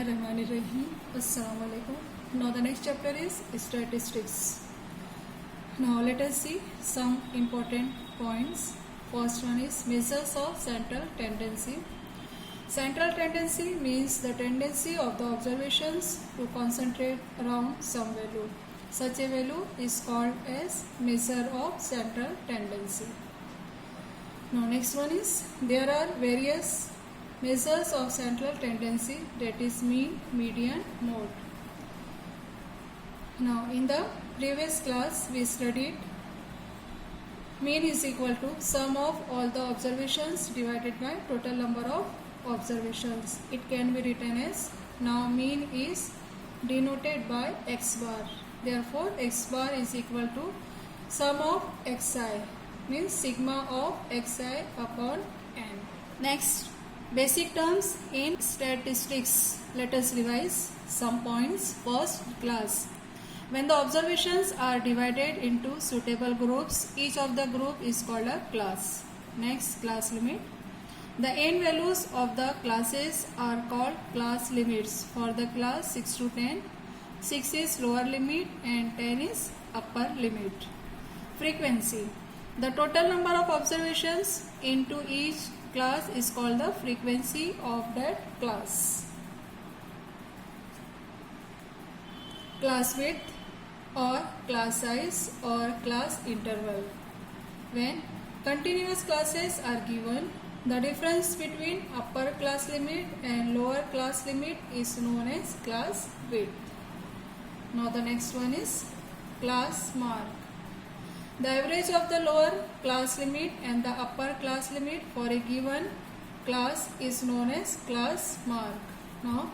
Bismillahirrahmanirrahim. Assalamu alaikum. Now the next chapter is statistics. Now let us see some important points. First one is measures of central tendency. Central tendency means the tendency of the observations to concentrate around some value. Such a value is called as measure of central tendency. Now next one is there are various measures of central tendency, that is mean, median, mode. Now in the previous class we studied mean is equal to sum of all the observations divided by total number of observations. It can be written as, now mean is denoted by x bar. Therefore x bar is equal to sum of xi, means sigma of xi upon n. Next, basic terms in statistics. Let us revise some points. First, class. When the observations are divided into suitable groups, each of the group is called a class. Next, class limit. The n values of the classes are called class limits. For the class 6 to 10, 6 is lower limit and 10 is upper limit. Frequency. The total number of observations into each class is called the frequency of that class. Class width or class size or class interval. When continuous classes are given, the difference between upper class limit and lower class limit is known as class width. Now the next one is class mark. The average of the lower class limit and the upper class limit for a given class is known as class mark. Now,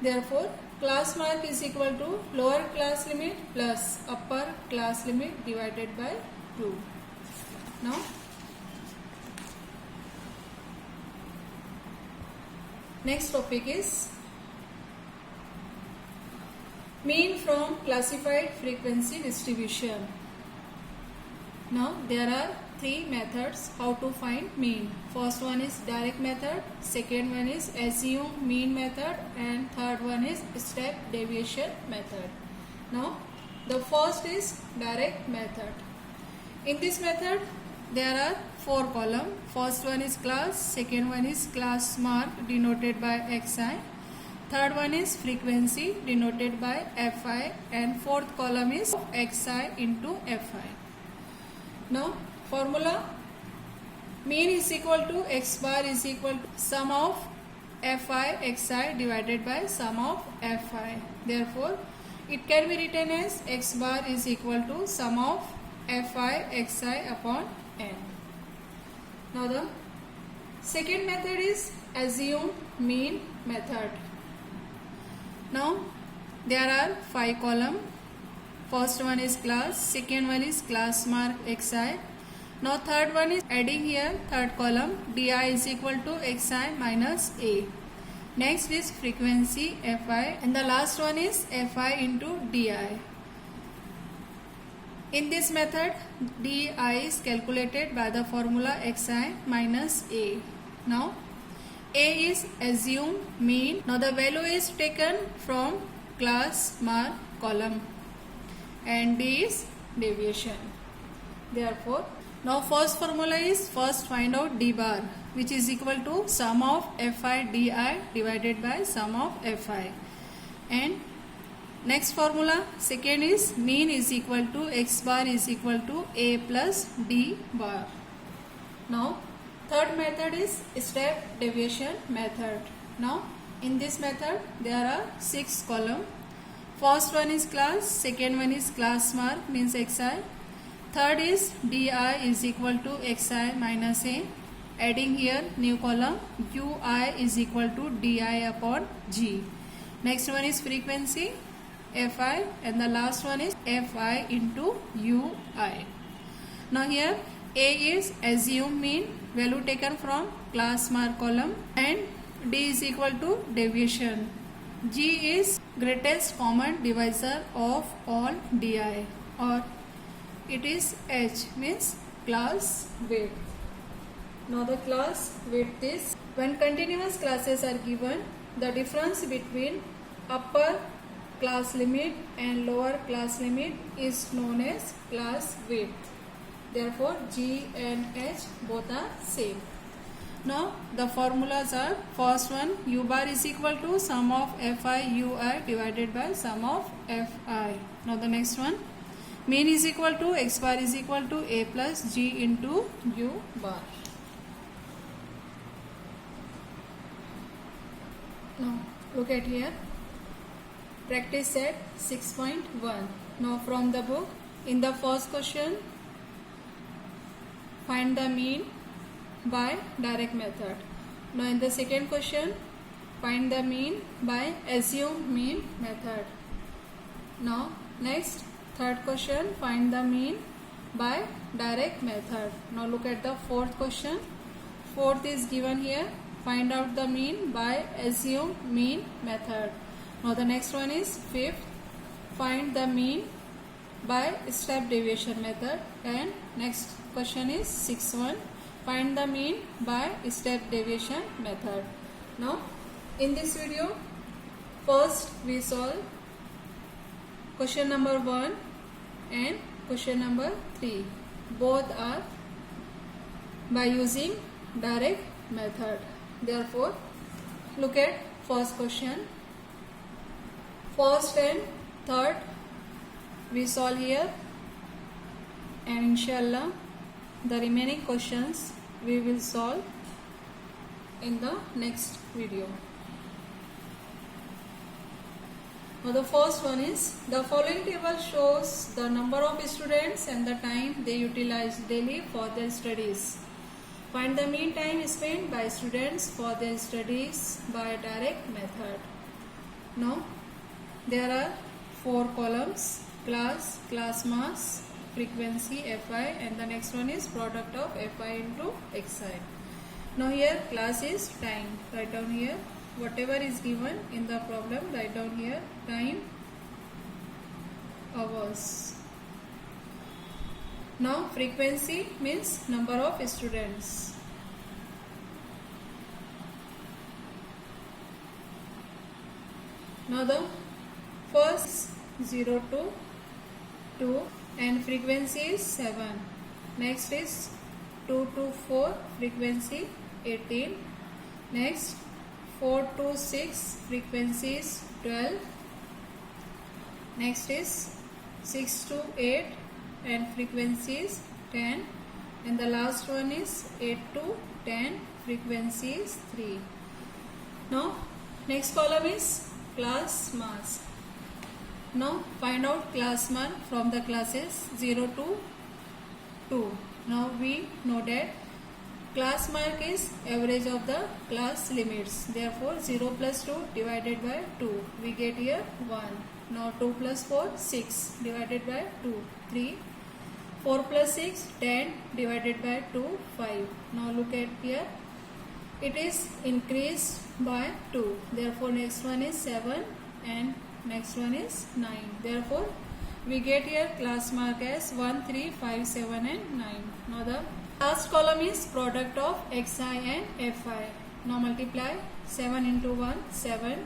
therefore, class mark is equal to lower class limit plus upper class limit divided by 2. Now, next topic is mean from classified frequency distribution. Now there are three methods how to find mean. First one is direct method, second one is assume mean method, and third one is step deviation method. Now the first is direct method. In this method there are 4 columns. First one is class, second one is class mark denoted by xi, third one is frequency denoted by fi, and fourth column is xi into fi. Now formula, mean is equal to x bar is equal to sum of fi xi divided by sum of fi. Therefore it can be written as x bar is equal to sum of fi xi upon n. Now the second method is assume mean method. Now there are 5 columns. First one is class, second one is class mark xi. Now third one is adding here third column, di is equal to xi minus a. Next is frequency fi, and the last one is fi into di. In this method di is calculated by the formula xi minus a. Now a is assume mean. Now the value is taken from class mark column and d is deviation. Therefore now first formula is, first find out d bar, which is equal to sum of fi di divided by sum of fi, and next formula second is mean is equal to x bar is equal to a plus d bar. Now third method is step deviation method. Now in this method there are 6 columns. First one is class, second one is class mark means xi, third is di is equal to xi minus a, adding here new column ui is equal to di upon g. Next one is frequency fi, and the last one is fi into ui. Now here a is assume mean, value taken from class mark column, and d is equal to deviation. G is greatest common divisor of all di, or it is h, means class width. Now the class width is, when continuous classes are given, the difference between upper class limit and lower class limit is known as class width. Therefore, G and H both are same. Now the formulas are: first one, U bar is equal to sum of Fi Ui divided by sum of Fi. Now the next one, mean is equal to X bar is equal to A plus G into U bar. Now look at here, practice set 6.1. Now from the book, in the first question, find the mean by direct method. Now in the second question, find the mean by assume mean method. Now next, third question, find the mean by direct method. Now look at the fourth question. Fourth is given here, find out the mean by assume mean method. Now the next one is fifth, find the mean by step deviation method. And next question is sixth one, find the mean by step deviation method. Now in this video, first we solve question number 1 and question number 3. Both are by using direct method. Therefore, look at first question. First and third we solve here, and inshallah the remaining questions we will solve in the next video. Now the first one is, the following table shows the number of students and the time they utilize daily for their studies. Find the mean time spent by students for their studies by direct method. Now there are 4 columns: class, class mass, frequency Fi, and the next one is product of Fi into Xi. Now here class is time. Write down here whatever is given in the problem. Write down here time, hours. Now frequency means number of students. Now the first 0 to 2 and frequency is 7. Next is 2 to 4, frequency 18. Next 4 to 6, frequency is 12. Next is 6 to 8 and frequency is 10. And the last one is 8 to 10, frequency is 3. Now next column is class mass. Now find out class mass from the classes 0 to 2. Now we know that class mark is average of the class limits. Therefore 0 plus 2 divided by 2. We get here 1. Now 2 plus 4, 6 divided by 2, 3. 4 plus 6, 10 divided by 2, 5. Now look at here. It is increased by 2. Therefore next one is 7 and next one is 9. Therefore we get here class mark as 1, 3, 5, 7 and 9. Now the last column is product of Xi and Fi. Now multiply 7 into 1, 7.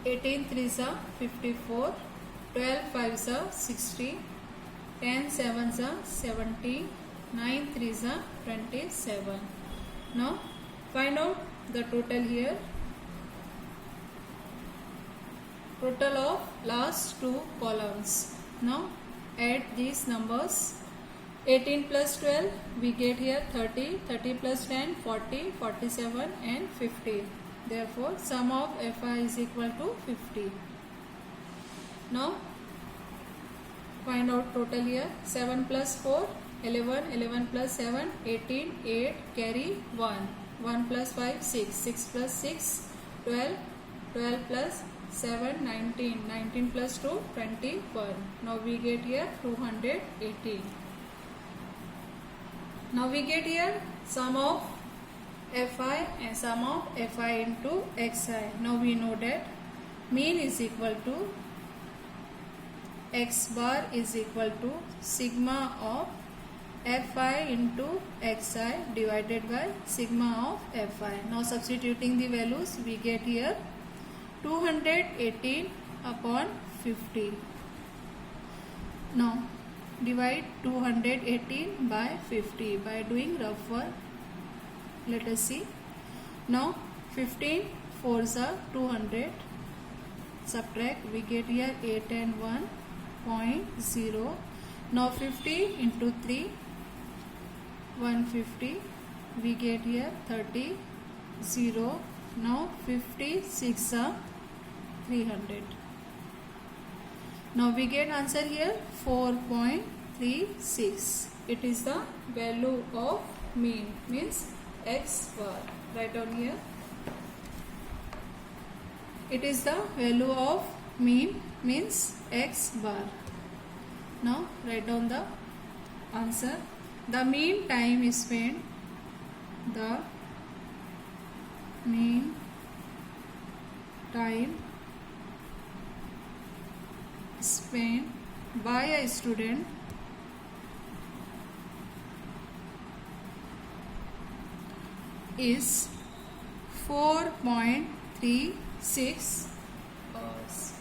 18 3s are 54. 12 5s are 60. 10 7s are 70. 9 3s are 27. Now find out the total here. Total of last 2 columns. Now add these numbers. 18 plus 12 we get here 30. 30 plus 10 40, 47 and 50. Therefore sum of Fi is equal to 50. Now find out total here. 7 plus 4 11. 11 plus 7 18. 8 carry 1. 1 plus 5 6. 6 plus 6 12. 12 plus 7 19. 19 plus 2 21. Now we get here 218. Now we get here sum of Fi and sum of Fi into Xi. Now we know that mean is equal to X bar is equal to sigma of Fi into Xi divided by sigma of Fi. Now substituting the values we get here 218 upon 50. Now divide 218 by 50 by doing rough work. Let us see. Now 15 4s are 200. Subtract, we get here 8 and 1.0. Now 50 into 3, 150. We get here 30, 0. Now 56 are 300. Now we get answer here 4.36. It is the value of mean, means x bar. Write down here. It is the value of mean, means x bar. Now write down the answer. The mean time spent, the mean time spent by a student is 4.36 hours.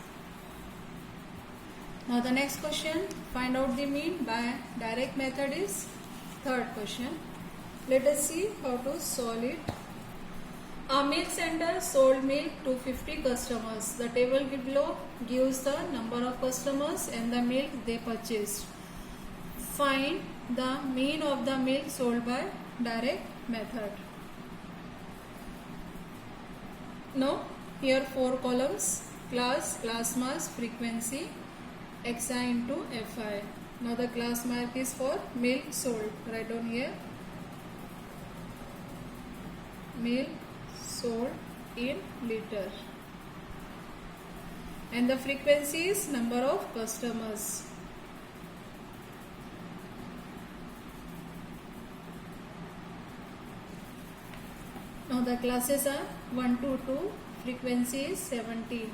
Now the next question, find out the mean by direct method is third question. Let us see how to solve it. A milk center sold milk to 50 customers. The table below gives the number of customers and the milk they purchased. Find the mean of the milk sold by direct method. Now here 4 columns: class, class mass, frequency, xi into fi. Now the class mark is for milk sold. Write down here milk sold in liter, and the frequency is number of customers. Now the classes are 1 to 2, frequency is 17.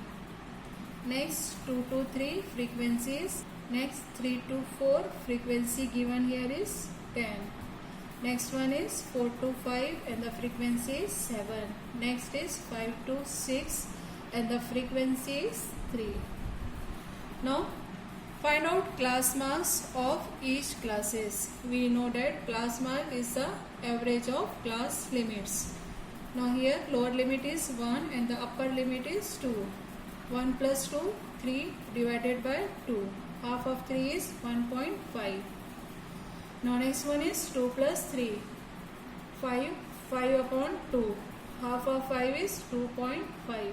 Next 2 to 3, frequency is, next 3 to 4, frequency given here is 10. Next one is 4 to 5 and the frequency is 7. Next is 5 to 6 and the frequency is 3. Now find out class marks of each classes. We know that class mark is the average of class limits. Now here lower limit is 1 and the upper limit is 2. 1 plus 2, 3 divided by 2. Half of 3 is 1.5. Now next one is 2 plus 3. 5 upon 2. Half of 5 is 2.5.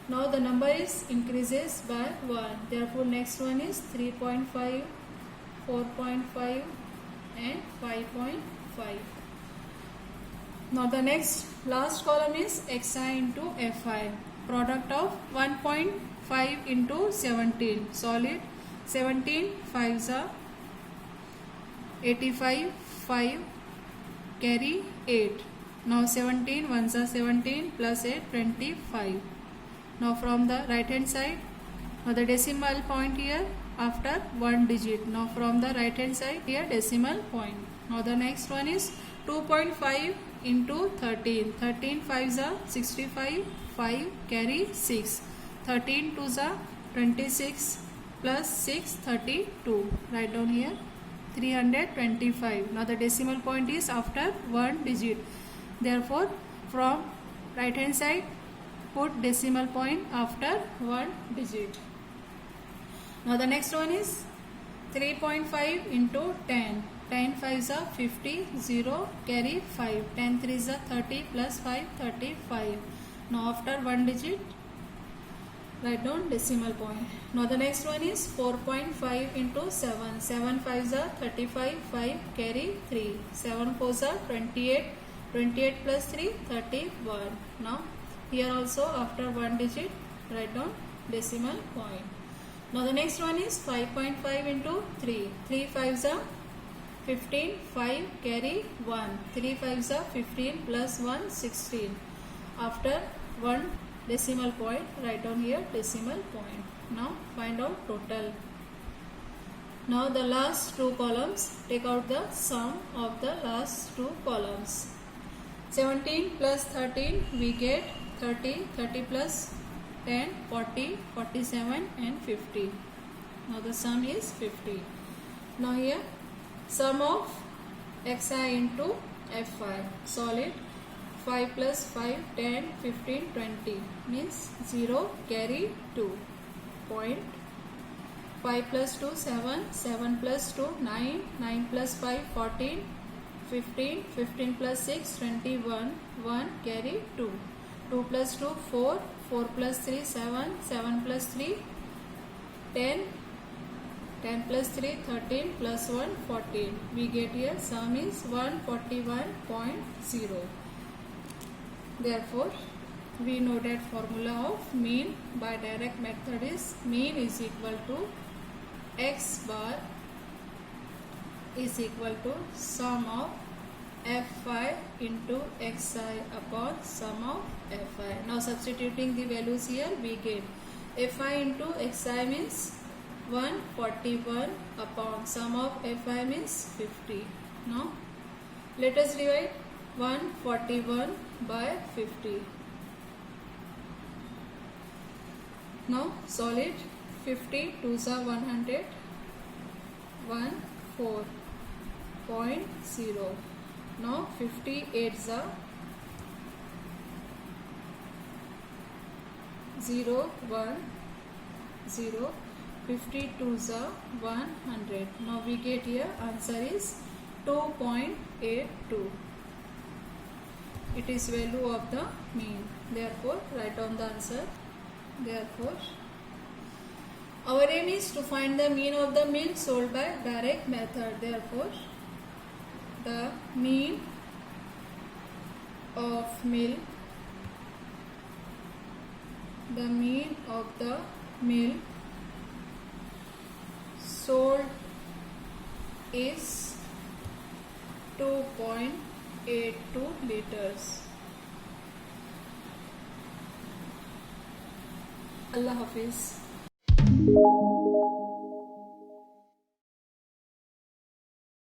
Now the number is increases by 1. Therefore next one is 3.5, 4.5 and 5.5. Now the next last column is xi into fi. Product of 1.5 into 17. Solid 17 5s are 85, 5 carry 8. Now 17 1s are 17 plus 8 25. Now from the right hand side, now the decimal point here after 1 digit. Now from the right hand side here decimal point. Now the next one is 2.5 into 13. 13 5s are 65, 5 carry 6. 13 2s are 26 plus 6 32. Write down here 325. Now the decimal point is after 1 digit. Therefore from right hand side put decimal point after 1 digit. Now the next one is 3.5 into 10. 10 5s are 50, 0 carry 5. 10 3s are 30 plus 5 35. Now after 1 digit write down decimal point. Now the next one is 4.5 into 7. 7 5s are 35, 5 carry 3. 7 4s are 28. 28 plus 3 31. Now here also after 1 digit write down decimal point. Now the next one is 5.5 into 3. 3 5s are 15, 5 carry 1. 3 5s are 15 plus 1 16. After 1 decimal point write down here decimal point. Now find out total. Now the last 2 columns, take out the sum of the last 2 columns. 17 plus 13 we get 30. 30 plus 10, 40, 47 and 50. Now the sum is 50. Now here sum of xi into fi. Solid 5 plus 5, 10, 15, 20 means 0 carry 2. Point 5 plus 2, 7, 7 plus 2, 9, 9 plus 5, 14, 15, 15 plus 6, 21, 1 carry 2. 2 plus 2, 4, 4 plus 3, 7, 7 plus 3, 10, 10 plus 3, 13 plus 1, 14. We get here sum is 141.0. Therefore, we know that formula of mean by direct method is mean is equal to x bar is equal to sum of fi into xi upon sum of fi. Now substituting the values here, we get fi into xi means 141 upon sum of fi means 50. Now let us divide 141 by 50. Now solid 50 2s are 100, 14.0. Now 58s are 0, 1, 0. 52s are 100. Now we get here answer is 2.82. It is value of the mean. Therefore write down the answer. Therefore our aim is to find the mean of the meal sold by direct method. Therefore the mean of meal, the mean of the meal sold is 2.82 liters. Allah Hafiz.